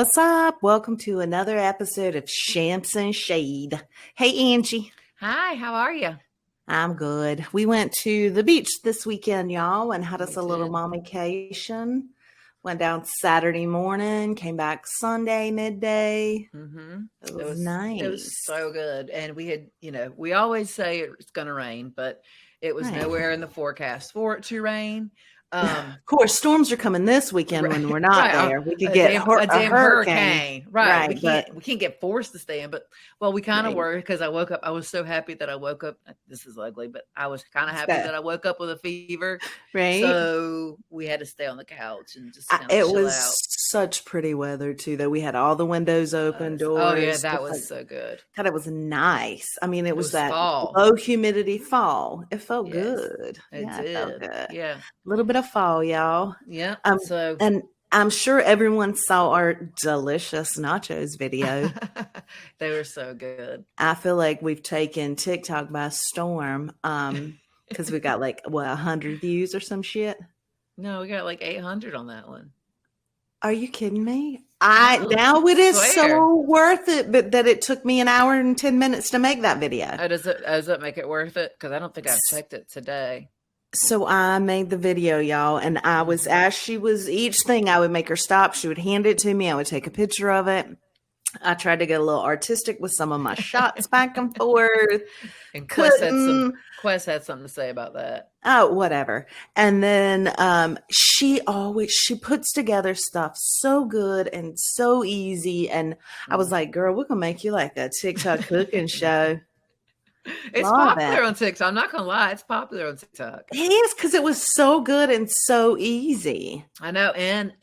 What's up? Welcome to another episode of Shamps and Shade. Hey, Angie. Hi, how are you? I'm good. We went to the beach this weekend, y'all, and had us We a little did. mommication. Went down Saturday morning, came back Sunday midday. Mm-hmm. It It was was it was nice. so good, and we had we always say it's going to rain, but it was Right. nowhere in the forecast for it to rain. Of course, storms are coming this weekend when we're Right, not right. there. We could A get damn, a a damn hurricane, hurricane. Right. right? We But can't get forced to stay in, but well, we kind of right, were because I woke up. I was so happy that I woke up. This is ugly, but I was kind of happy so, that I woke up with a fever. right. So we had to stay on the couch and just kind of It chill was out. such pretty weather too, though. We had all the windows open, Oh yeah, doors. that Just like was so good. God, it was nice. I mean, it It was was that fall. low humidity fall. It felt Yes, good. it Yeah, it felt did. good. A Yeah. little bit of fall, y'all. Yeah. Um, So and I'm sure everyone saw our delicious nachos video. they were so good. I feel like we've taken TikTok by storm. Because we got like 100 views or some shit. No, we got like 800 on that one. Are you kidding me? No, Now it is swear. so worth it, but that it took me an hour and 10 minutes to make that video. Does it make it worth it? Because I don't think I've checked it today. So I made the video, y'all, and I was, Mhm. as she was, each thing I would make her stop. She would hand it to me. I would take a picture of it. I tried to get a little artistic with some of my shots back and forth. And Couldn't. Quest had something to say about that. Oh, whatever. And then she puts together stuff so good and so easy. And I was like, girl, we're gonna make you like a TikTok cooking show. It's Love it. popular on TikTok. I'm not gonna lie, it's popular on TikTok. It is, because it was so good and so easy. I know, and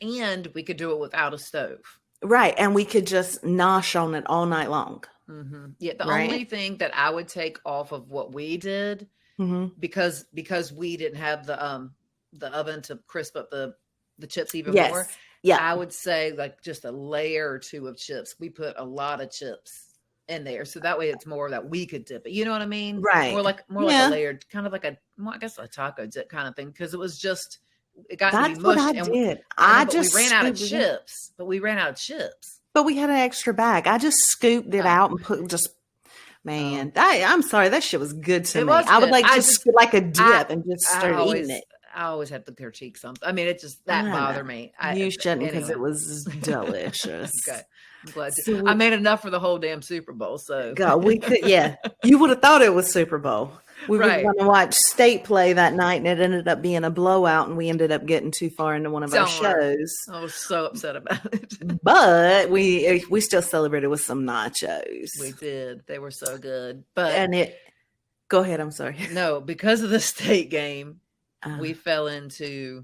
we could do it without a stove. Right. And we could just nosh on it all night long. Mm-hmm. Yeah, the Right. only thing that I would take off of what we did, Mm-hmm. because we didn't have the oven to crisp up the chips even Yes. more. Yeah. I would say like just a layer or two of chips. We put a lot of chips in there, so that way it's more that we could dip it. You know what I mean? Right. More like Yeah. a layered, kind of like I guess a taco dip kind of thing, because it was just it got to That's be what mushed. I And did. but just we ran out of scooped it in. chips. But we ran out of chips. But we had an extra bag. I just scooped it Oh. out and put just. Man, I'm sorry. That shit was good to It me. was I would good. like I just just like a dip I and just I start always eating it. I always had to critique something. I mean, it just that I bothered know. me. You shouldn't, because Anyway. it was delicious. Okay, I'm glad So I made enough for the whole damn Super Bowl. So God, we could, yeah. You would have thought it was Super Bowl. We were Right. going to watch State play that night, and it ended up being a blowout, and we ended up getting too far into one of our Don't worry. shows. I was so upset about it. But we still celebrated with some nachos. We did. They were so good. But And go ahead. I'm sorry. no, because of the State game, we Uh, fell into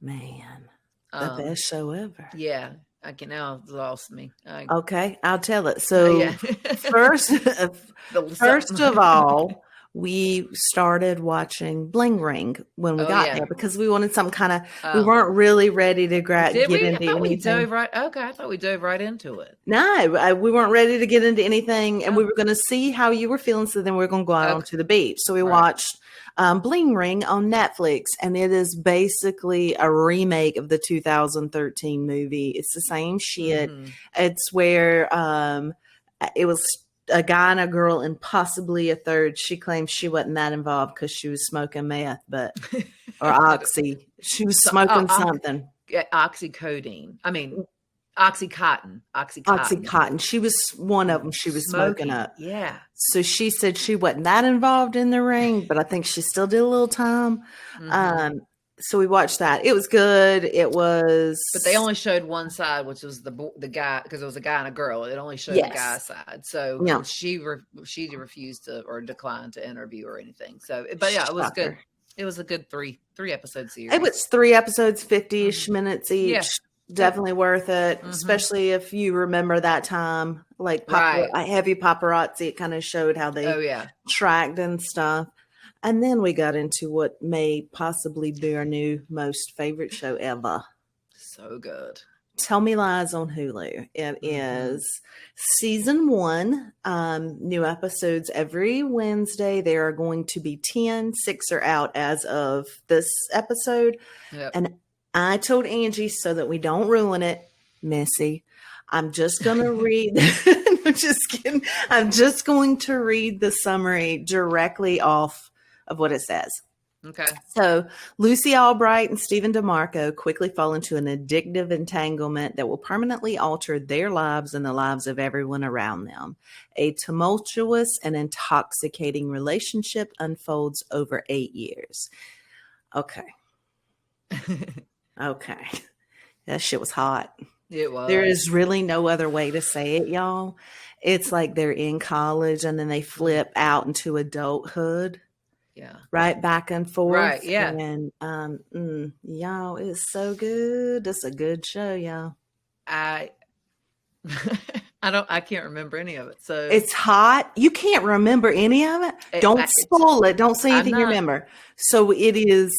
man, the best show ever. Yeah, I can now lost me. Okay, I'll tell it. So yeah. first of all, we started watching Bling Ring when we Oh, got yeah. there, because we wanted some kind of. We Oh. weren't really ready to Did get we? I into thought we anything. dove right. Okay, I thought we dove right into it. No, we weren't ready to get into anything, and Oh. we were going to see how you were feeling. So then we were going to go out Okay. onto the beach. So we Right. watched Bling Ring on Netflix, and it is basically a remake of the 2013 movie. It's the same shit. Mhm. It's where it was a guy and a girl and possibly a third. She claims she wasn't that involved because she was smoking meth, or oxy. She was smoking something. Yeah, oxycodone. I mean, Oxycontin. Oxycontin. She was one of them. She was smoking up. Yeah. So she said she wasn't that involved in the ring, but I think she still did a little time. Mhm. So we watched that. It was good. It was. But they only showed one side, which was the guy, because it was a guy and a girl. It only showed Yes. the guy's side. So Yeah. she refused to or declined to interview or anything. So, but yeah, it was good. Shocker. It was a good three episode series. It was 3 episodes, 50-ish Mhm. minutes each. Yeah. Definitely worth it, Mhm. especially if you remember that time, like Right. heavy paparazzi. It kind of showed how they Oh yeah. tracked and stuff. And then we got into what may possibly be our new most favorite show ever. So good. Tell Me Lies on Hulu. It is season 1, new episodes every Wednesday. There are going to be 10. 6 are out as of this episode. Yep. And I told Angie, so that we don't ruin it, Missy, I'm just going to read. I'm just kidding. I'm just going to read the summary directly off of what it says. Okay. So Lucy Albright and Stephen DeMarco quickly fall into an addictive entanglement that will permanently alter their lives and the lives of everyone around them. A tumultuous and intoxicating relationship unfolds over 8 years. Okay. Okay. That shit was hot. It was. There is really no other way to say it, y'all. It's like they're in college and then they flip out into adulthood. Yeah. Right, back and forth. Right, yeah. And y'all, it's so good. It's a good show, y'all. I can't remember any of it. So it's hot. You can't remember any of it. Don't spoil it. Don't say anything you remember. So it is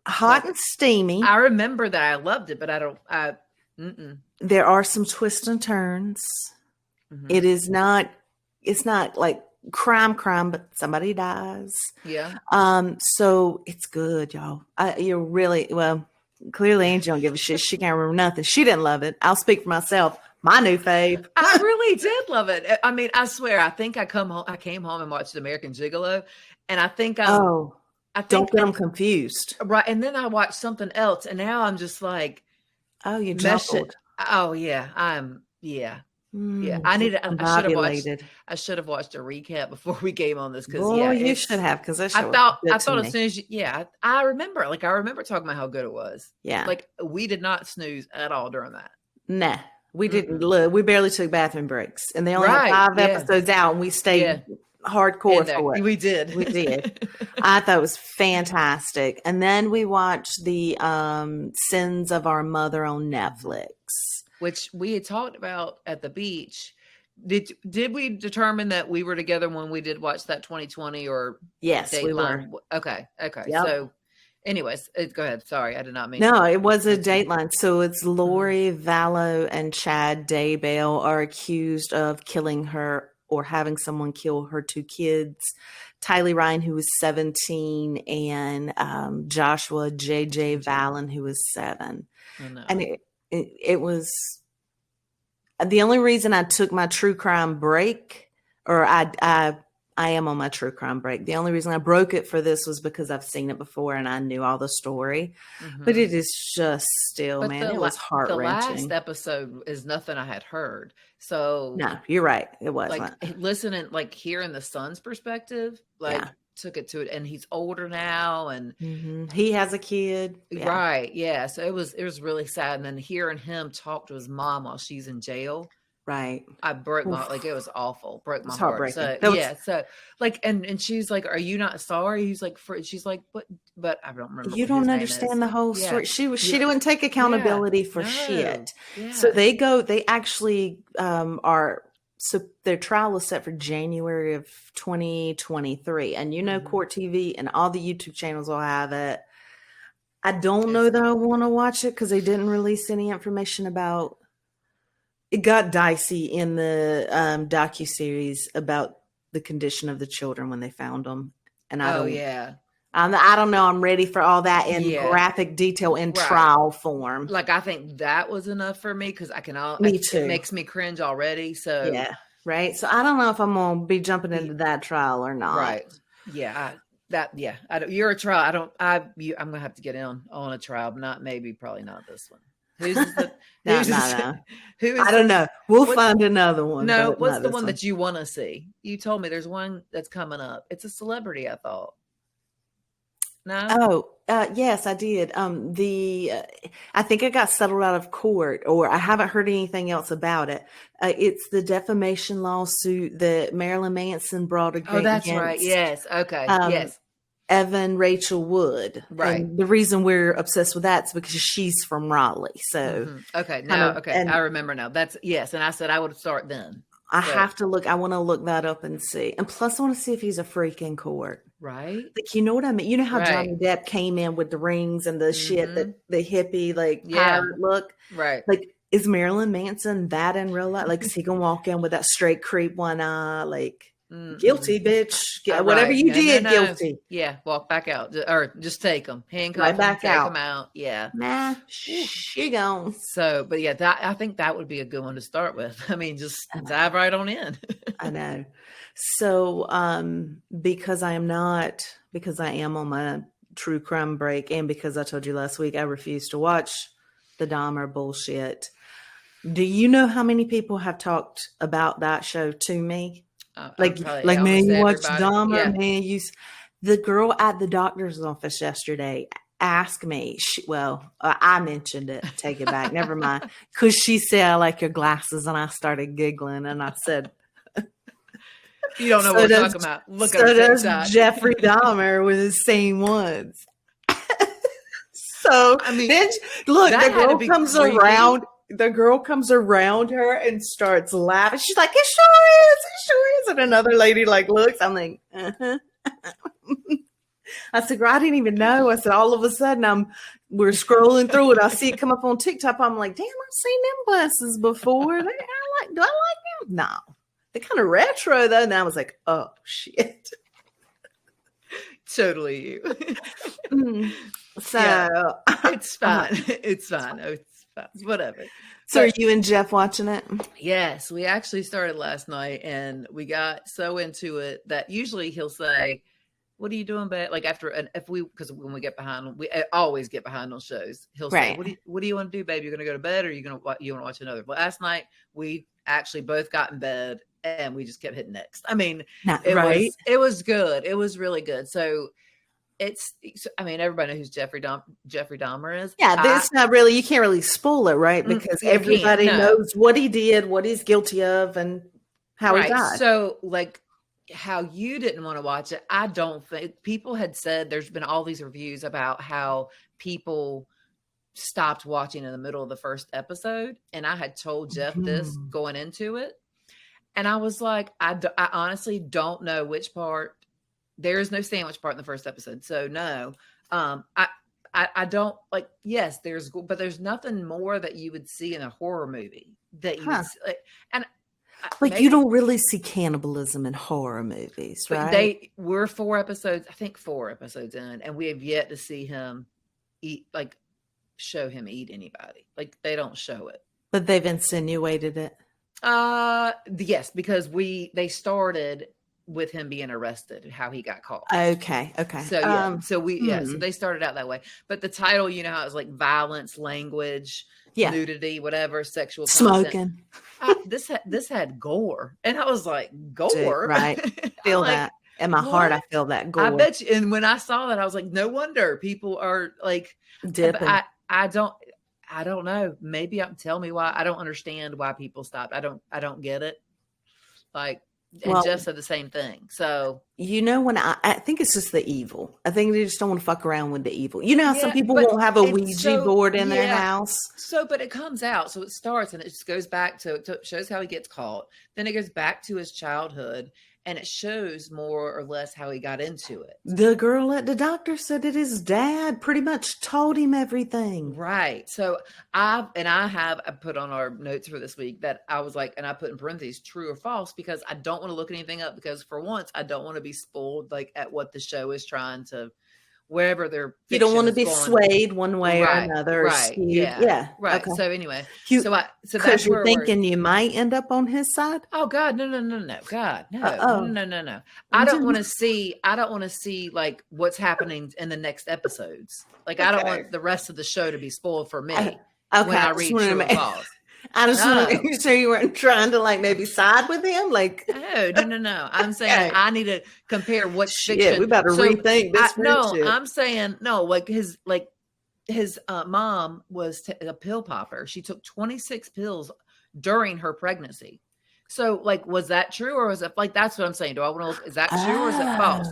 hot and steamy. I remember that I loved it, but I don't. There are some twists and turns. Mm-hmm. It's not like crime, but somebody dies. Yeah. So it's good, y'all. You're really, well, clearly Angie don't give a shit. She can't remember nothing. She didn't love it. I'll speak for myself. My new fave. I really did love it. I mean, I swear, I think I came home and watched American Gigolo, and I think don't get them confused. Right. And then I watched something else, and now I'm just like, oh, you jumbled. Oh yeah. Yeah. I should have watched a recap before we came on this. You should have, because I thought as soon as I remember talking about how good it was. Yeah. Like we did not snooze at all during that. Nah, we didn't. Look, we barely took bathroom breaks, and they only had 5 episodes out, and we stayed hardcore for it. We did. I thought it was fantastic. And then we watched the Sins of Our Mother on Netflix, which we had talked about at the beach. Did we determine that we were together when we did watch that 2020 or? Yes, we were. Okay. Yep. So anyways, go ahead. Sorry, I did not mean. No, it was a Dateline. So it's Lori Vallow and Chad Daybell are accused of killing her or having someone kill her 2 kids. Tylee Ryan, who was 17, and Joshua J.J. Vallon, who was 7. Oh, no. And it was the only reason I took my true crime break, or I am on my true crime break. The only reason I broke it for this was because I've seen it before and I knew all the story. Mm-hmm. But it is just still, it was heart wrenching. The last episode is nothing I had heard. So no, you're right. It was like listening, like hearing the son's perspective, took it to it, and he's older now, and he has a kid, right? Yeah, so it was really sad, and then hearing him talk to his mom while she's in jail, right? I broke my it was awful, broke my heart. So so like, and she's like, "Are you not sorry?" He's like, she's like, but I don't remember. You don't understand the whole story. She didn't take accountability for shit. Yeah. So they actually are. So their trial is set for January of 2023. And Court TV and all the YouTube channels will have it. I don't know that I want to watch it because they didn't release any information about it. Got dicey in the docuseries about the condition of the children when they found them. And I don't know. I'm ready for all that in graphic detail in trial form. Like, I think that was enough for me because Me too. It makes me cringe already. So yeah, right. So I don't know if I'm gonna be jumping into that trial or not. Right. Yeah. You're a trial. I'm gonna have to get in on a trial, but probably not this one. Who's the? No. I don't know. We'll find another one. No, what's the one that you want to see? You told me there's one that's coming up. It's a celebrity, I thought. No. Yes, I did. I think it got settled out of court, or I haven't heard anything else about it. It's the defamation lawsuit that Marilyn Manson brought against. Oh, that's right. Yes. Okay. Yes. Evan Rachel Wood. Right. And the reason we're obsessed with that is because she's from Raleigh. So okay. Now, I remember now. That's yes. And I said I would start then. I have to look. I want to look that up and see. And plus, I want to see if he's a freak in court. Right. Like, you know what I mean? You know how Johnny Depp came in with the rings and the shit, that the hippie, pirate look? Right. Like, is Marilyn Manson that in real life? Like, is he going to walk in with that straight creep one eye? Like, Guilty, bitch. Whatever Right. you No, did, no. guilty. Yeah, walk back out, or just take them, handcuff Right them, back take out. them out. Yeah. Nah, she gone. So, but yeah, I think that would be a good one to start with. I mean, just dive right on in. I know. So, because I am on my true crime break, and because I told you last week I refuse to watch the Dahmer bullshit. Do you know how many people have talked about that show to me? Like, man, you watch Dahmer, Yeah. man. The girl at the doctor's office yesterday asked me. I mentioned it. Take it back. Never mind. Because she said, "I like your glasses," and I started giggling, and I said, "You don't know what we're talking about." Look at her side. Jeffrey Dahmer with the same ones. So I mean, then look, the girl comes around. The girl comes around her and starts laughing. She's like, "It sure is. It sure is." And another lady looks. I'm like, uh-huh. I said, "Girl, I didn't even know." I said, all of a sudden we're scrolling through it. I see it come up on TikTok. I'm like, damn, I've seen them glasses before. Do I like them? No. They're kind of retro though. And I was like, oh shit. Totally you. So yeah. It's fine. It's fine. It's fine. Whatever. So are you and Jeff watching it? Yes, we actually started last night, and we got so into it that usually he'll say, "What are you doing, babe?" Like because when we get behind, we always get behind on shows. He'll say, "What do you want to do, babe? You're going to go to bed, or you want to watch another?" Well, last night we actually both got in bed, and we just kept hitting next. I mean, it was good. It was really good. So. Everybody knows who Jeffrey Dahmer is. Yeah, it's not really, you can't really spoil it, right? Because everybody knows what he did, what he's guilty of, and how he died. So, how you didn't want to watch it, I don't think people had said there's been all these reviews about how people stopped watching in the middle of the first episode. And I had told Jeff this going into it. And I was like, I honestly don't know which part. There is no sandwich part in the first episode. So no, I don't yes, but there's nothing more that you would see in a horror movie that you would see, you don't really see cannibalism in horror movies, right? We're 4 episodes in, and we have yet to see him eat, show him eat anybody. They don't show it. But they've insinuated it. Yes, because they started with him being arrested, how he got caught. Okay. So so they started out that way. But the title, you know how it's violence, language, nudity, whatever, sexual smoking. This had gore, and I was like, gore, dude, right? Feel that in my heart. I feel that gore. I bet you. And when I saw that, I was like, no wonder people are dipping. I don't know. Maybe tell me why. I don't understand why people stopped. I don't get it. And Jeff said the same thing. So, when I think it's just the evil. I think they just don't want to fuck around with the evil. You know how some people won't have a Ouija board in their house? So, but it comes out. So it starts and it just goes back to shows how he gets caught. Then it goes back to his childhood. And it shows more or less how he got into it. The girl at the doctor said that his dad pretty much told him everything. Right. So I put on our notes for this week that I was and I put in parentheses, true or false, because I don't want to look anything up, because for once I don't want to be spoiled at what the show is trying to, wherever they're. You don't want to be swayed one way or another. Right. Yeah. Right. Okay. So anyway, so that's you're thinking you might end up on his side. Oh God, no, God, no. I don't want to see what's happening in the next episodes. I don't want the rest of the show to be spoiled for me when I read true or false. I just want to make sure you weren't trying to maybe side with him. No. I'm saying I need to compare what's fiction. Yeah, we better rethink this. I'm saying no. His mom was a pill popper. She took 26 pills during her pregnancy. So, was that true, or was it that's what I'm saying? Do I want to look? Is that true, or is it false?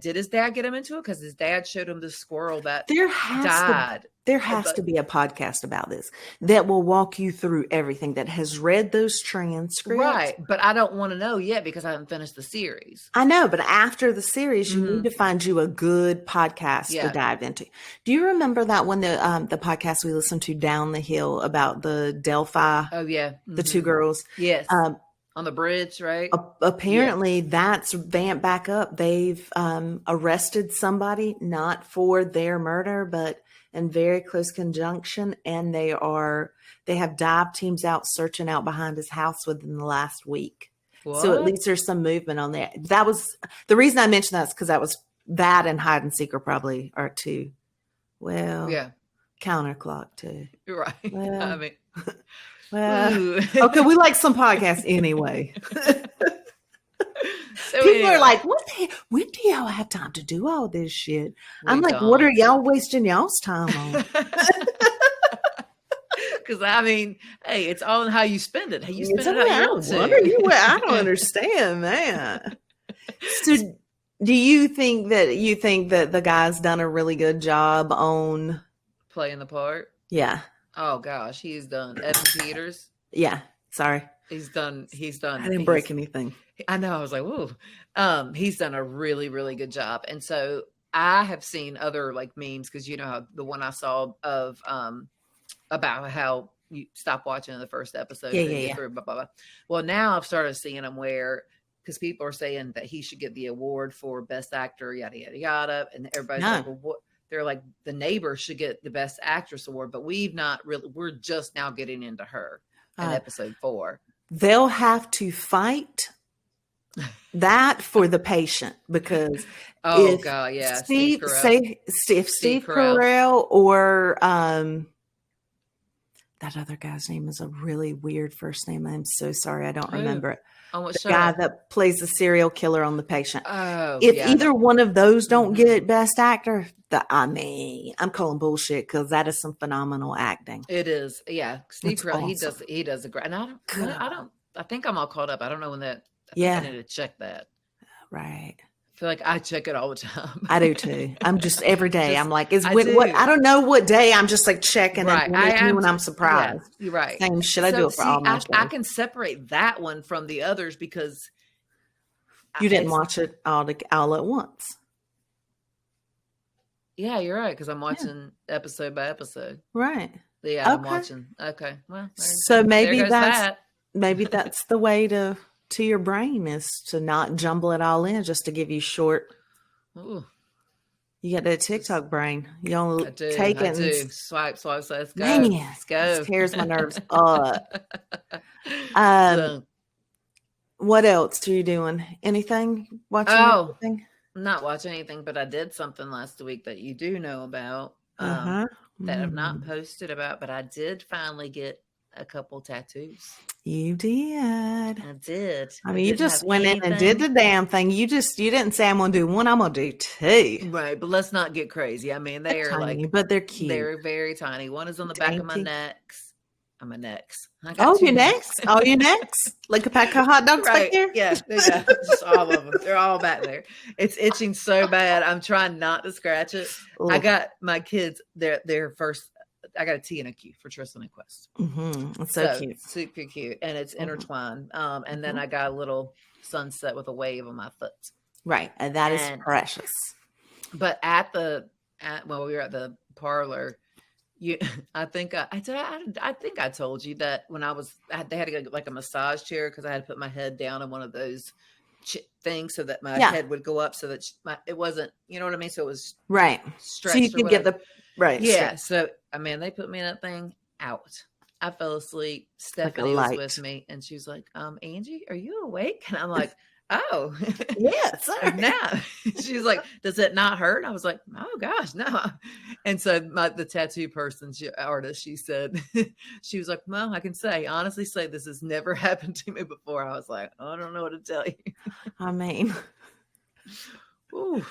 Did his dad get him into it? Because his dad showed him the squirrel that died. There has to be a podcast about this that will walk you through everything, that has read those transcripts. Right. But I don't want to know yet because I haven't finished the series. I know, but after the series, you need to find you a good podcast to dive into. Do you remember that one, the podcast we listened to, Down the Hill, about the Delphi? Oh, yeah. The 2 girls? Yes. on the bridge, right? Apparently that's vamped back up. They've arrested somebody, not for their murder, but in very close conjunction. And they have dive teams out searching out behind his house within the last week. What? So at least there's some movement on there. That was the reason I mentioned that, is because that and hide and seek are probably are two. Well, yeah, counterclock too. you're right. Well, I mean, well, okay, we like some podcasts anyway. So people are like, when do y'all have time to do all this shit? I'm like, what are y'all wasting y'all's time on? Because I mean, hey, it's all in how you spend it. How you spend it, how you want to. I don't understand that. So, do you think that the guy's done a really good job on playing the part? Yeah. Oh gosh, he's done. Evan Peters. Yeah. Sorry. He's done. I didn't break anything. I know. I was like, whoa. He's done a really, really good job. And so I have seen other like memes, because you know how the one I saw of about how you stop watching in the first episode. Yeah. Blah, blah, blah. Well, now I've started seeing them where, because people are saying that he should get the award for best actor, yada yada yada, and everybody's like, well, what? They're like, the neighbor should get the best actress award, but we've not really. We're just now getting into her in episode 4. They'll have to fight that for the patient, because oh god, yeah, Steve Carell or that other guy's name is a really weird first name. I'm so sorry, I don't remember it. The guy that plays the serial killer on The Patient. Oh, if either one of those don't get best actor, I'm calling bullshit, because that is some phenomenal acting. It is, yeah. Steve Carell, awesome. he does a great. And I think I'm all caught up. I don't know when that. I need to check that. Right. I feel like I check it all the time. I do too. I'm just every day. I'm like, I don't know what day. I'm just like checking it when I'm surprised. Yeah, you're right. Same shit. I do it for all my shows. I can separate that one from the others because you didn't watch it all at once. Yeah, you're right, because I'm watching episode by episode. Right. Yeah, I'm watching. Okay. Well, so maybe that's the way to your brain, is to not jumble it all in, just to give you short. Ooh. You got that TikTok brain. You only take it and swipe. So let's go. Man, let's go. It tears my nerves up. What else are you doing? Anything? Watching anything? I'm not watching anything, but I did something last week that you do know about. That I've not posted about, but I did finally get a couple tattoos. You did. I did. I mean, you just went in and did the damn thing. You didn't say, I'm gonna do one, I'm gonna do 2. Right, but let's not get crazy. I mean, they're tiny, like, but they're cute. They're very tiny. One is on the back of my neck. On my necks. Your necks? Oh, your necks? Like a pack of hot dogs back there? Yeah, just all of them. They're all back there. It's itching so bad. I'm trying not to scratch it. Ooh. I got my kids their first. I got a T and a Q for Tristan and Quest. Mm-hmm. It's so cute, super cute, and it's intertwined. And then I got a little sunset with a wave on my foot. Right, and that is precious. But when we were at the parlor. I think I told you that when they had to get like a massage chair, because I had to put my head down on one of those things so that my head would go up, so that it wasn't, you know what I mean? So it was stretched. So you could get the Yeah. So I mean, they put me in that thing out. I fell asleep. Stephanie was with me, and she was like, Angie, are you awake? And I'm like, oh, yes. Now she's like, does it not hurt? I was like, oh gosh, no. And so the tattoo person, artist, she said, she was like, well, I can honestly say this has never happened to me before. I was like, I don't know what to tell you. I mean, mean,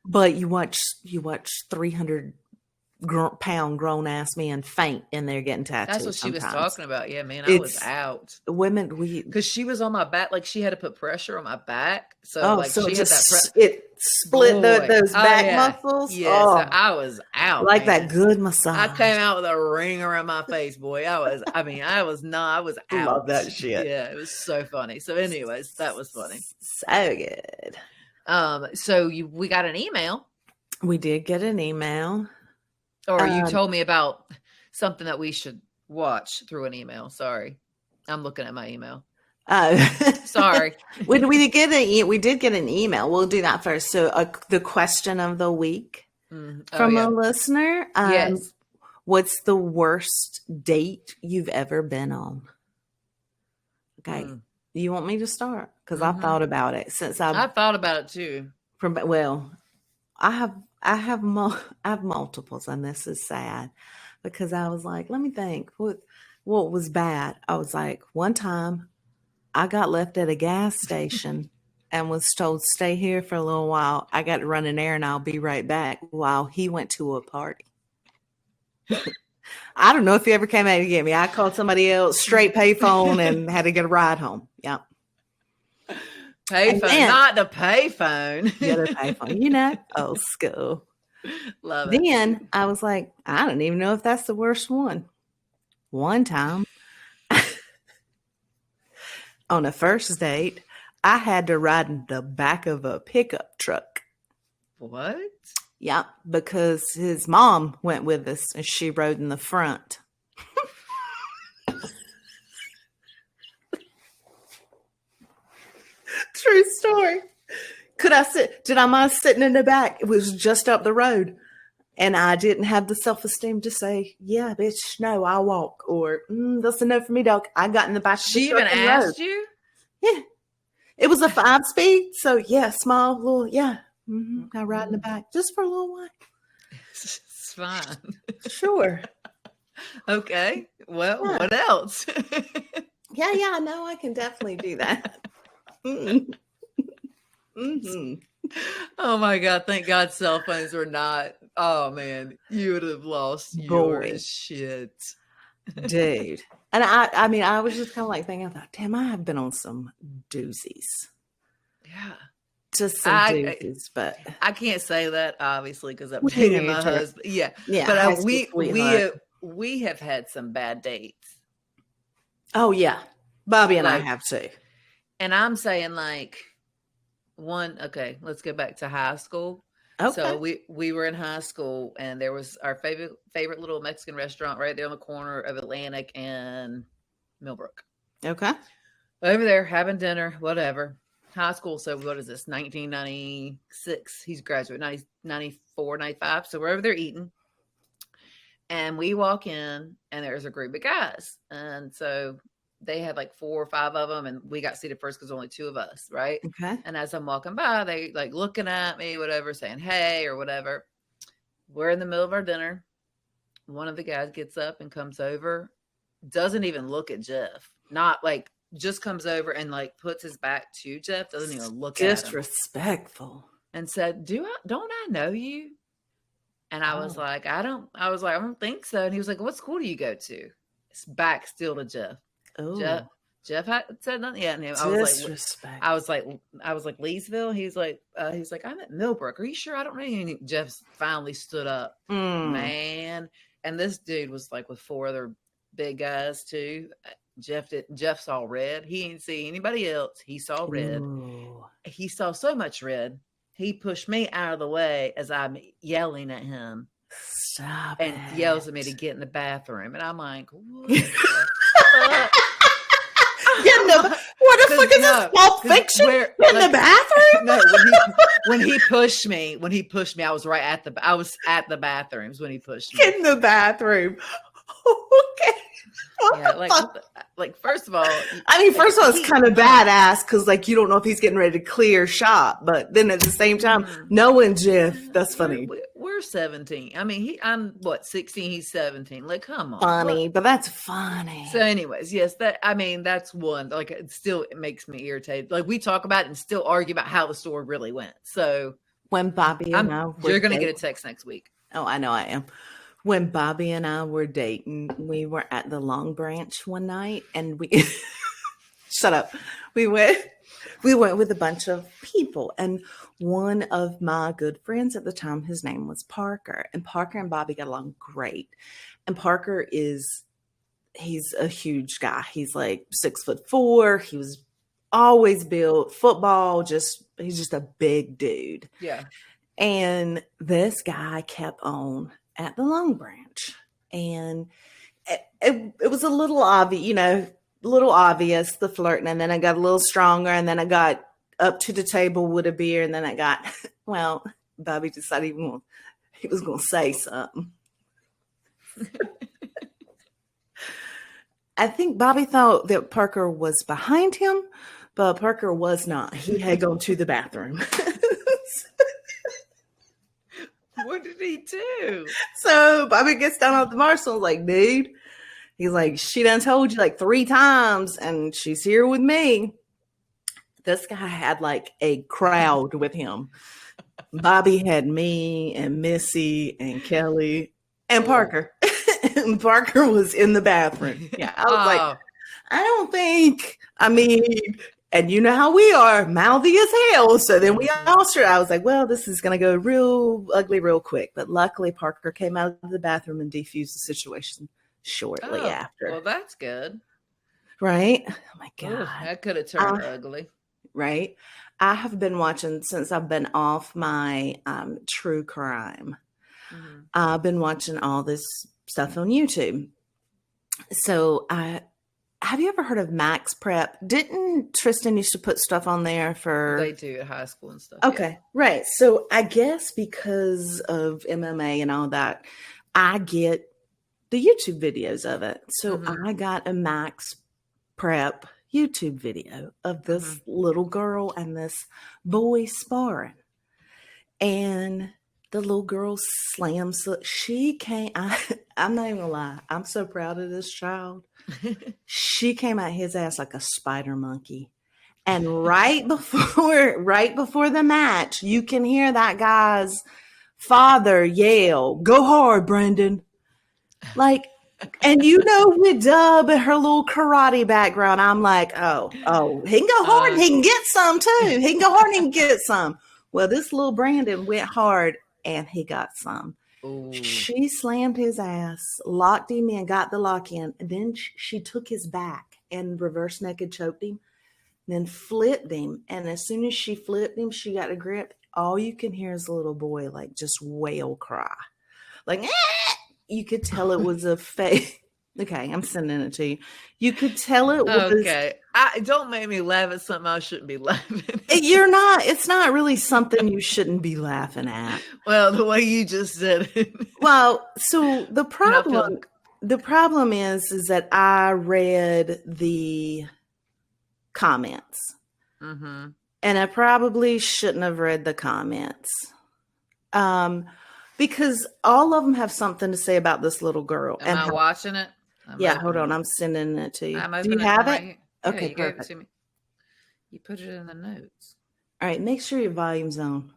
but you watch 300-pound grown-ass men faint in there getting tattoos. That's what she was talking about. Yeah, man, I was out. Women, because she was on my back, like she had to put pressure on my back. So she had that it split those back muscles. Yeah, so I was out. Like that good massage. I came out with a ring around my face, boy. I was out. I love that shit. Yeah, it was so funny. So anyways, that was funny. So good. So we got an email. We did get an email. Or you told me about something that we should watch through an email. Sorry. I'm looking at my email. Sorry. we did get an email. We'll do that first. So the question of the week from a listener. Yes. What's the worst date you've ever been on? Okay. You want me to start? Because I've thought about it since I've thought about it too. I have multiples, and this is sad because I was like, let me think. What was bad? I was like, one time I got left at a gas station and was told, stay here for a little while. I got to run an errand. I'll be right back, while he went to a party. I don't know if he ever came out to get me. I called somebody else, straight payphone, and had to get a ride home. Yep. Payphone, not the payphone. Yeah, the payphone. Old school. Love it. Then I was like, I don't even know if that's the worst one. One time on a first date, I had to ride in the back of a pickup truck. What? Yeah, because his mom went with us and she rode in the front. True story. Did I mind sitting in the back? It was just up the road. And I didn't have the self-esteem to say, yeah, bitch, no, I'll walk. Or, that's a no for me, dog. I got in the back. She even asked you? Yeah. It was a 5-speed. So, yeah, small, little, yeah. I ride in the back just for a little while. It's fine. Sure. Okay. Well, what else? Yeah, no, I can definitely do that. Oh my God. Thank God cell phones were not. Oh man, you would have lost your shit. Dude. And I mean, I was just kind of like thinking, I thought, damn, I have been on some doozies. Yeah. Just some doozies, but I can't say that obviously because I'm dating my husband. Yeah. But we have had some bad dates. Oh yeah. Bobby and I have too. And I'm saying like let's go back to high school. Okay. So we were in high school and there was our favorite little Mexican restaurant right there on the corner of Atlantic and Millbrook. Okay. Over there having dinner, whatever. High school. So what is this? 1996. He's graduated 94, 95. So we're over there eating. And we walk in and there's a group of guys. And so they had like 4 or 5 of them, and we got seated first because only 2 of us, right? Okay. And as I'm walking by, they like looking at me, whatever, saying hey or whatever. We're in the middle of our dinner. One of the guys gets up and comes over, doesn't even look at Jeff, not like just comes over and like puts his back to Jeff, doesn't even look at him. Disrespectful. And said, don't I know you? And I was like, I don't think so. And he was like, what school do you go to? It's back still to Jeff. Oh, Jeff had said nothing yet. And I was like, Leesville. He's like, I'm at Millbrook. Are you sure? I don't know. And Jeff finally stood up, man. And this dude was like with 4 other big guys too. Jeff saw red. He didn't see anybody else. He saw red. Ooh. He saw so much red. He pushed me out of the way as I'm yelling at him. Stop and it. Yells at me to get in the bathroom. And I'm like, what? What the fuck is this? Pulp Fiction in the bathroom? No, when he pushed me, I was at the bathrooms when he pushed me. In the bathroom. Okay. Yeah, like first of all, it's kind of badass because like you don't know if he's getting ready to clear shop, but then at the same time, knowing Jeff, that's funny. We're 17. I mean, I'm 16. He's 17. Like, come on, funny, but that's funny. So, anyways, yes, that's one. Like, it makes me irritated. Like, we talk about it and still argue about how the story really went. So, when Bobby and you're going to get a text next week. Oh, I know I am. When Bobby and I were dating, we were at the Long Branch one night and we shut up. We went with a bunch of people, and one of my good friends at the time, his name was Parker, and Parker and Bobby got along great. And Parker he's a huge guy. He's like 6'4". He was always built, football, he's just a big dude. Yeah. And this guy kept on at the Long Branch, and it was a little obvious, little obvious, the flirting, and then I got a little stronger, and then I got up to the table with a beer, and then I got, well, Bobby decided he was going to say something. I think Bobby thought that Parker was behind him, but Parker was not. He had gone to the bathroom. What did he do? So Bobby gets down off the Marshall, like, dude, he's like, she done told you like 3 times, and she's here with me. This guy had like a crowd with him. Bobby had me and Missy and Kelly and Parker. And Parker was in the bathroom. Yeah, I was like, I don't think, and you know how we are, mouthy as hell. So then we all started. I was like, well, this is going to go real ugly real quick. But luckily, Parker came out of the bathroom and defused the situation shortly after. Well, that's good. Right? Oh, my God. Ooh, that could have turned ugly. Right? I have been watching, since I've been off my true crime, I've been watching all this stuff on YouTube. So have you ever heard of Max Prep? Didn't Tristan used to put stuff on there for... They do at high school and stuff. Okay, yeah. Right. So I guess because of MMA and all that, I get the YouTube videos of it. So I got a Max Prep YouTube video of this little girl and this boy sparring. And the little girl slams. She came. I'm not even gonna lie. I'm so proud of this child. She came at his ass like a spider monkey. And right before the match, you can hear that guy's father yell, "Go hard, Brendan!" Like, and with Dub and her little karate background, I'm like, oh, he can go hard and he can get some too. He can go hard and he can get some. Well, this little Brandon went hard and he got some. Ooh. She slammed his ass, locked him in, got the lock in, and then she took his back and reverse naked choked him, then flipped him. And as soon as she flipped him, she got a grip. All you can hear is a little boy like just wail cry. Like, you could tell it was a fake. Okay, I'm sending it to you. You could tell it was... Okay. Don't make me laugh at something I shouldn't be laughing at. You're not. It's not really something you shouldn't be laughing at. Well, the way you just said it. Well, so the problem is that I read the comments. And I probably shouldn't have read the comments. Because all of them have something to say about this little girl. Am I watching it? Hold on. I'm sending it to you. Do you have it? Right, okay, you perfect. Gave it to me. You put it in the notes. All right, make sure your volume's on.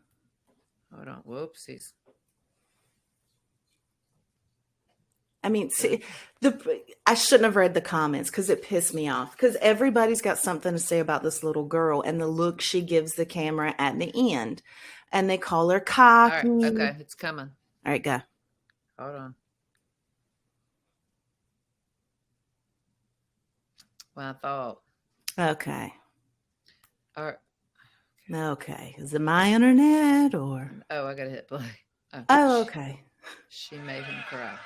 Hold on. Whoopsies. See, I shouldn't have read the comments because it pissed me off. Because everybody's got something to say about this little girl and the look she gives the camera at the end. And they call her cocky. All right, okay, it's coming. All right, go. Hold on. Well, I thought. Okay. All right. Okay. Is it my internet or? Oh, I gotta hit play. Oh, okay. She made him cry.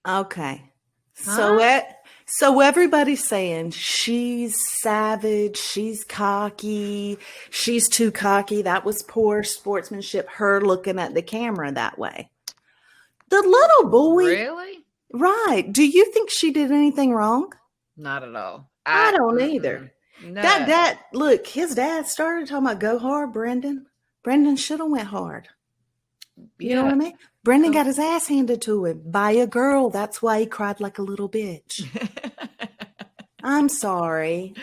Okay. So everybody's saying she's savage, she's cocky, she's too cocky. That was poor sportsmanship, her looking at the camera that way. The little boy. Really? Right. Do you think she did anything wrong? Not at all. I don't either. No. That look, his dad started talking about go hard, Brendan. Brendan should have went hard. You know what I mean? Brendan got his ass handed to him by a girl. That's why he cried like a little bitch. I'm sorry.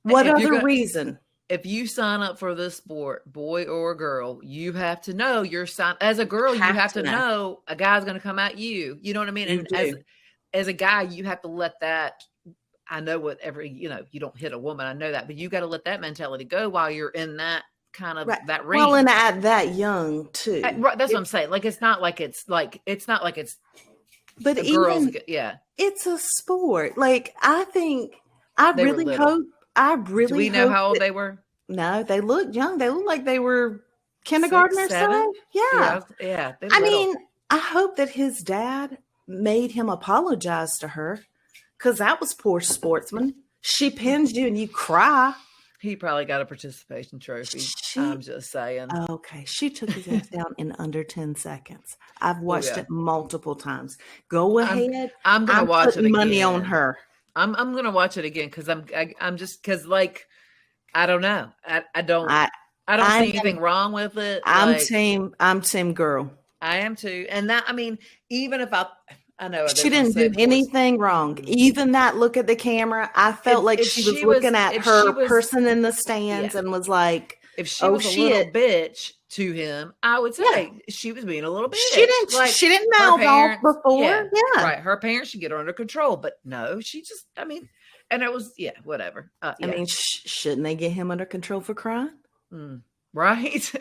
What other reason? If you sign up for this sport, boy or girl, you have to know you're signed. As a girl, you have to know a guy's going to come at you. You know what I mean? And as a guy, you have to let that. I know you don't hit a woman. I know that, but you got to let that mentality go while you're in that kind of that range. Well, and at that young too. Right, that's what I'm saying. Like it's not like it's But girls, even yeah. it's a sport. Like I think They were little. I Do really we know hope how old that, they were? no, they look young. They look like they were 6, kindergarten or 7? so. Yeah. Yeah, they're I little. mean, I hope that his dad made him apologize to her because that was poor sportsman. She pins you and you cry. He probably got a participation trophy. I'm just saying. Okay, she took his ass down in under 10 seconds. I've Oh watched yeah. it multiple times. Go ahead. I'm gonna I'm watch it putting money on again. her. I'm gonna watch it again because I'm just because like I don't know. I don't see anything wrong with it. I'm Like, team girl. I am too. And that, I mean, even if I know She didn't do anything wrong. Even that look at the camera, I felt like she was looking at her person in the stands and was like, if she was a little bitch to him, I would say she was being a little bitch. She didn't mouth off before. Yeah. Right. Her parents should get her under control. But no, she just, I mean, and it was, whatever. I mean, shouldn't they get him under control for crying? Right.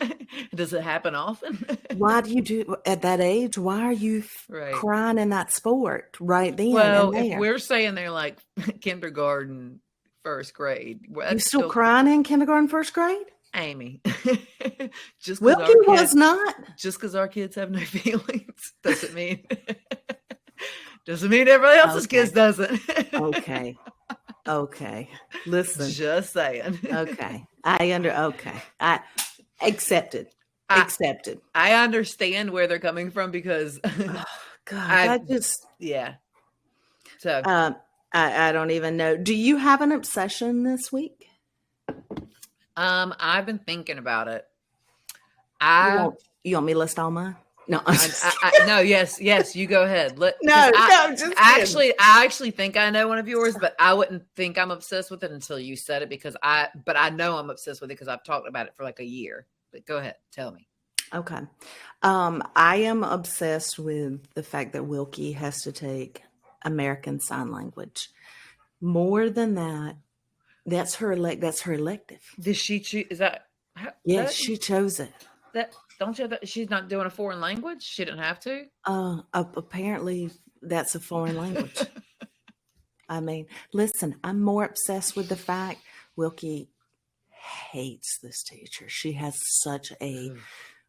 Does it happen often? Why do you do at that age? Why are you crying in that sport right then? Well, if we're saying they're like kindergarten, first grade, you still crying in kindergarten, first grade? Amy. Wilkie was not. Just because our kids have no feelings doesn't mean everybody else's kids doesn't. Okay. Listen. Just saying. Okay. I accepted. I understand where they're coming from because God, So I don't even know. Do you have an obsession this week? I've been thinking about it. You want me to list all mine? No, no. Yes. You go ahead. I actually think I know one of yours, but I wouldn't think I'm obsessed with it until you said it but I know I'm obsessed with it because I've talked about it for like a year. But go ahead, tell me. Okay, I am obsessed with the fact that Wilkie has to take American Sign Language. More than that, that's her elective. Did she choose? Is that? Yes, she chose it. Don't you? She's not doing a foreign language. She didn't have to. Apparently, that's a foreign language. I mean, listen, I'm more obsessed with the fact Wilkie hates this teacher. She has such a.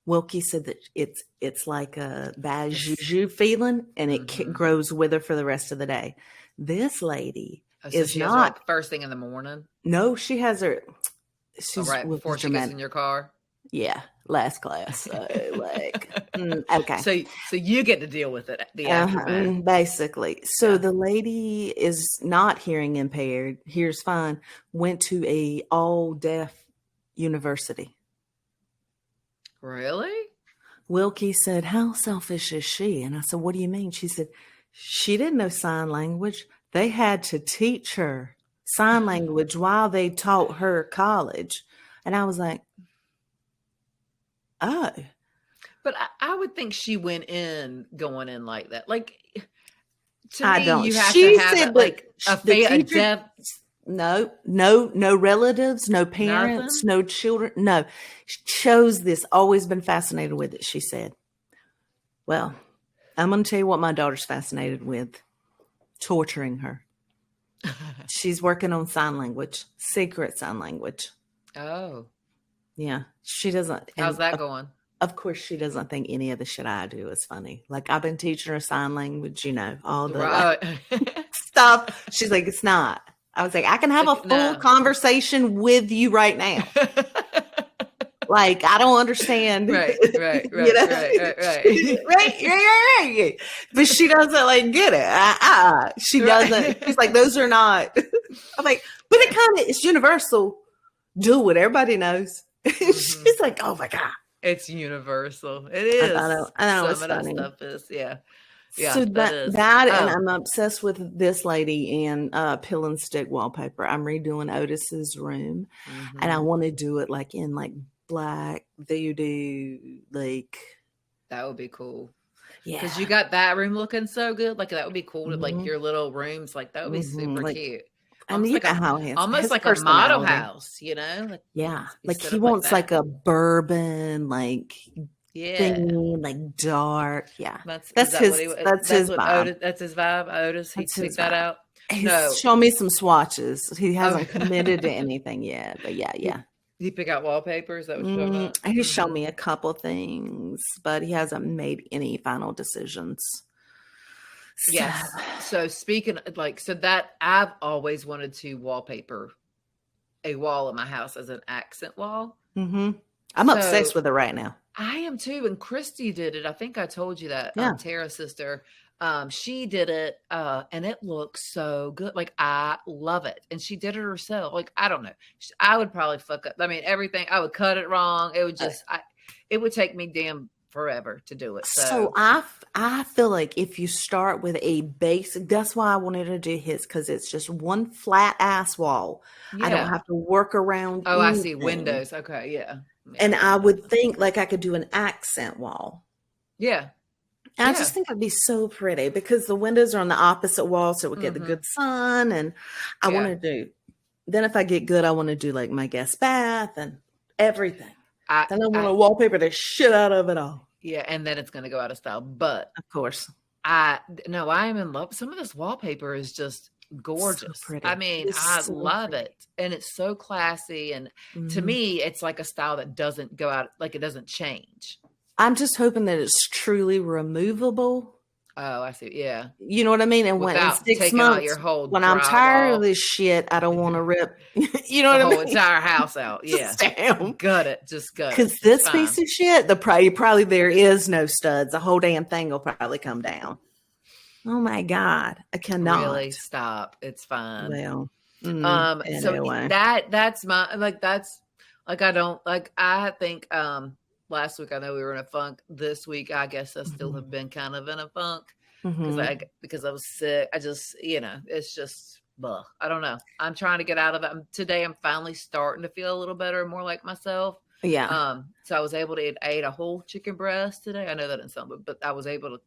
Wilkie said that it's like a bad juju feeling, and it grows with her for the rest of the day. This lady is not first thing in the morning. No, she has her. She's right before she gets in your car. Yeah, last class. So, okay. So you get to deal with it. The aftermath, basically. So the lady is not hearing impaired. Hears fine. Went to a all deaf university. Really? Wilkie said, "How selfish is she?" And I said, "What do you mean?" She said, "She didn't know sign language. They had to teach her sign language while they taught her college." And I was like, oh. But I would think she went going in like that. Like, to I me, don't. You have she to have said like a deaf. No relatives, no parents, no children. No, she chose this. Always been fascinated with it. She said, "Well, I'm going to tell you what my daughter's fascinated with: torturing her." She's working on sign language, secret sign language. Oh, yeah. She doesn't. How's that going? Of course, she doesn't think any of the shit I do is funny. Like, I've been teaching her sign language, all the stuff. She's like, it's not. I was like, I can have a full conversation with you right now. Like, I don't understand. Right. Right. But she doesn't get it. She doesn't. She's like, those are not. I'm like, but it's universal. Do what everybody knows. She's like, oh my God. It's universal. It is. I know. Some of that stuff is, yeah. So that and I'm obsessed with this lady and pill and stick wallpaper. I'm redoing Otis's room, and I want to do it like in black voodoo, like that would be cool. Yeah, because you got that room looking so good. Like that would be cool to like your little rooms. Like that would be super cute. Almost like a model house, Like he wants like a bourbon, Yeah. theme, like dark. Yeah, That's is that's that his. what he That's that's his what vibe. Otis that's his vibe, Otis. He That's picked his that vibe. out. He's No. shown me some swatches. He Oh, hasn't committed to anything yet, but yeah, he yeah. he pick out wallpaper. Is that what you're talking about? He's shown Mm-hmm. me a couple things, but he hasn't made any final decisions. So, Yes. So speaking like so that I've always wanted to wallpaper a wall in my house as an accent wall. I'm obsessed So with it right now. I am too. And Christy did it. I think I told you that. Yeah. Tara's sister. She did it, and it looks so good. Like I love it. And she did it herself. Like, I don't know. I would probably fuck up. I mean, everything I would cut it wrong. It would just it would take me damn forever to do it. So I feel like if you start with a basic, that's why I wanted to do his, because it's just one flat ass wall. I don't yeah. have to work around. Oh, I see. anything. Windows. Okay. Yeah. And I would think like I could do an accent wall. Yeah. I just think it'd be so pretty because the windows are on the opposite wall, so we get the good sun. And I want to do. Then if I get good, I want to do like my guest bath and everything. Then I want to wallpaper the shit out of it all. Yeah, and then it's going to go out of style. But of course, I am in love. Some of this wallpaper is just gorgeous. So I mean, I love it, and it's so classy. And to me, it's like a style that doesn't go out, like it doesn't change. I'm just hoping that it's truly removable. Oh, I see. Yeah, you know what I mean. And when in 6 months, your whole when I'm tired of this shit, I don't want to rip. You know what I mean? The whole entire house out. Yeah, gut it. Just gut it. Because this piece of shit, probably there is no studs. The whole damn thing will probably come down. Oh my God, I cannot really stop. It's fine. Well, anyway. So that's my I don't like. I think last week I know we were in a funk. This week I guess I still have been kind of in a funk because I was sick. I just it's just I don't know. I'm trying to get out of it. Today I'm finally starting to feel a little better and more like myself. Yeah. So I was able to eat a whole chicken breast today. I know that didn't sound good, but I was able to.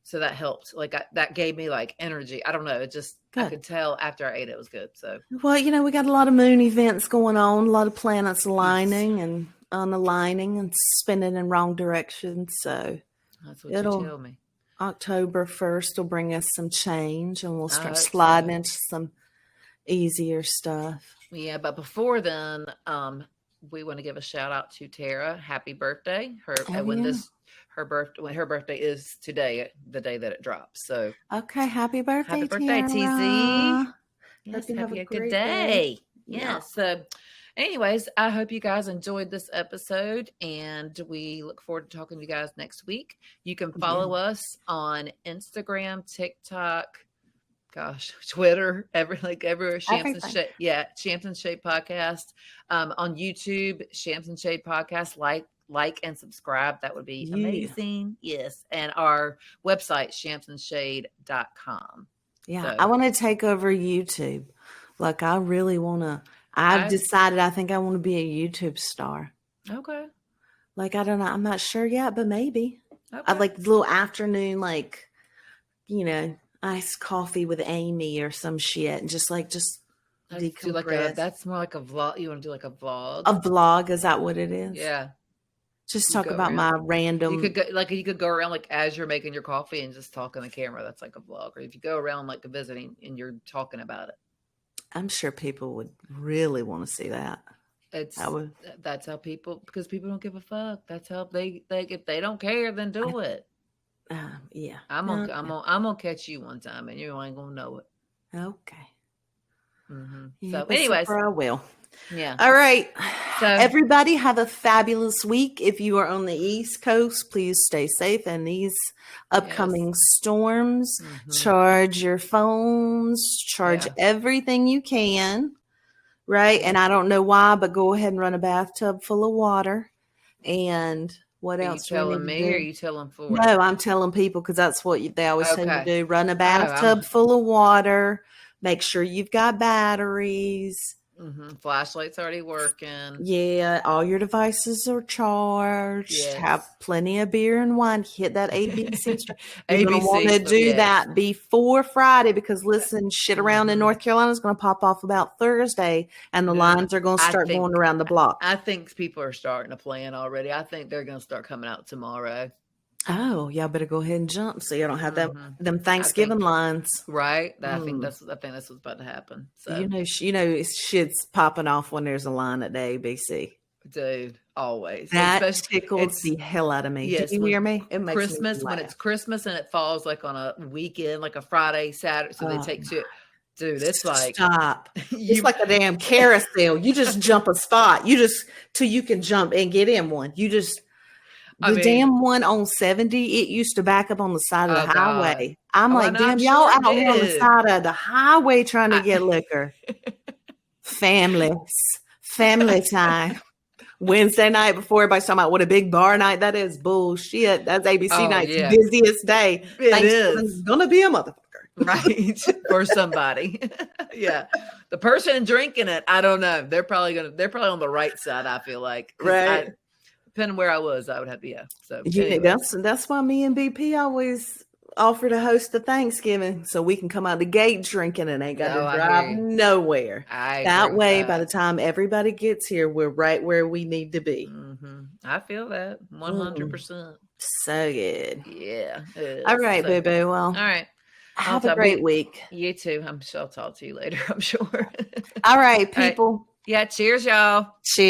So that helped. Like that gave me like energy. I don't know. It just good. I could tell after I ate it was good. So well, we got a lot of moon events going on, a lot of planets aligning and unaligning and spinning in wrong directions. So that's what you tell me. October 1st will bring us some change, and we'll start sliding into some easier stuff. Yeah, but before then, we want to give a shout out to Tara. Happy birthday! Her birthday is today, the day that it drops. So okay, happy birthday, Tara. TZ. Yes, have a good day. Yeah. So, anyways, I hope you guys enjoyed this episode, and we look forward to talking to you guys next week. You can follow us on Instagram, TikTok, Twitter, everywhere. Shams and Shade Podcast. On YouTube, Shams and Shade Podcast. Like and subscribe. That would be amazing. Yes. And our website, shamsandshade.com. Yeah. So, I want to take over YouTube. Like I really want to. I've decided I think I want to be a YouTube star. Okay. Like, I don't know. I'm not sure yet, but maybe. Okay. I'd like little afternoon, iced coffee with Amy or some shit. And just decompress. That's more like a vlog. You want to do like a vlog? A vlog. Is that what it is? Yeah. Just talk about my random. You could go around like as you're making your coffee and just talk on the camera. That's like a vlog. Or if you go around like visiting and you're talking about it. I'm sure people would really want to see that. That's how people, because people don't give a fuck. That's how they if they don't care, then do it. Yeah. I'm gonna catch you one time and you ain't gonna know it. Okay. Mm-hmm. Yeah, so anyways, I will. Yeah. All right. So everybody have a fabulous week. If you are on the East Coast, please stay safe in these upcoming storms. Mm-hmm. Charge your phones, charge everything you can. Right. And I don't know why, but go ahead and run a bathtub full of water. And what else? Are you telling me or are you telling Ford? No, I'm telling people because that's what they always say to do. Run a bathtub full of water. Make sure you've got batteries. Flashlight's already working. Yeah, all your devices are charged. Yes. Have plenty of beer and wine. Hit that ABC. You're going to ABC, want to do yes. that before Friday because, listen, shit around in North Carolina is going to pop off about Thursday, and the lines are going to start going around the block. I think people are starting to plan already. I think they're going to start coming out tomorrow. Oh, y'all better go ahead and jump so you don't have them Thanksgiving lines. Right. I think that's what's about to happen. So you know, shit's popping off when there's a line at the ABC. Dude, always. That tickles the hell out of me. Yes, Do you hear me? It makes Christmas, me when it's Christmas and it falls like on a weekend, like a Friday, Saturday, so they take to it. Dude, it's like stop. It's like a damn carousel. You just jump a spot. Till you can jump and get in one. Damn one on 70, it used to back up on the side of the highway. I'm like, damn, y'all out here on the side of the highway trying to get liquor. Family time. Wednesday night before everybody's talking about what a big bar night that is. Bullshit. That's ABC night's busiest day. Thanksgiving's gonna be a motherfucker. Right. For somebody. Yeah. The person drinking it, I don't know. They're probably on the right side, I feel like. Right. Depending where I was, I would have So that's why me and BP always offer to host the Thanksgiving so we can come out the gate drinking and ain't got to drive nowhere. That way, by the time everybody gets here, we're right where we need to be. I feel that 100%. So good. Yeah. All right, boo boo. Well, all right. Have a great week. You too. I'll talk to you later, I'm sure. All right, people. Yeah. Cheers, y'all. Cheers.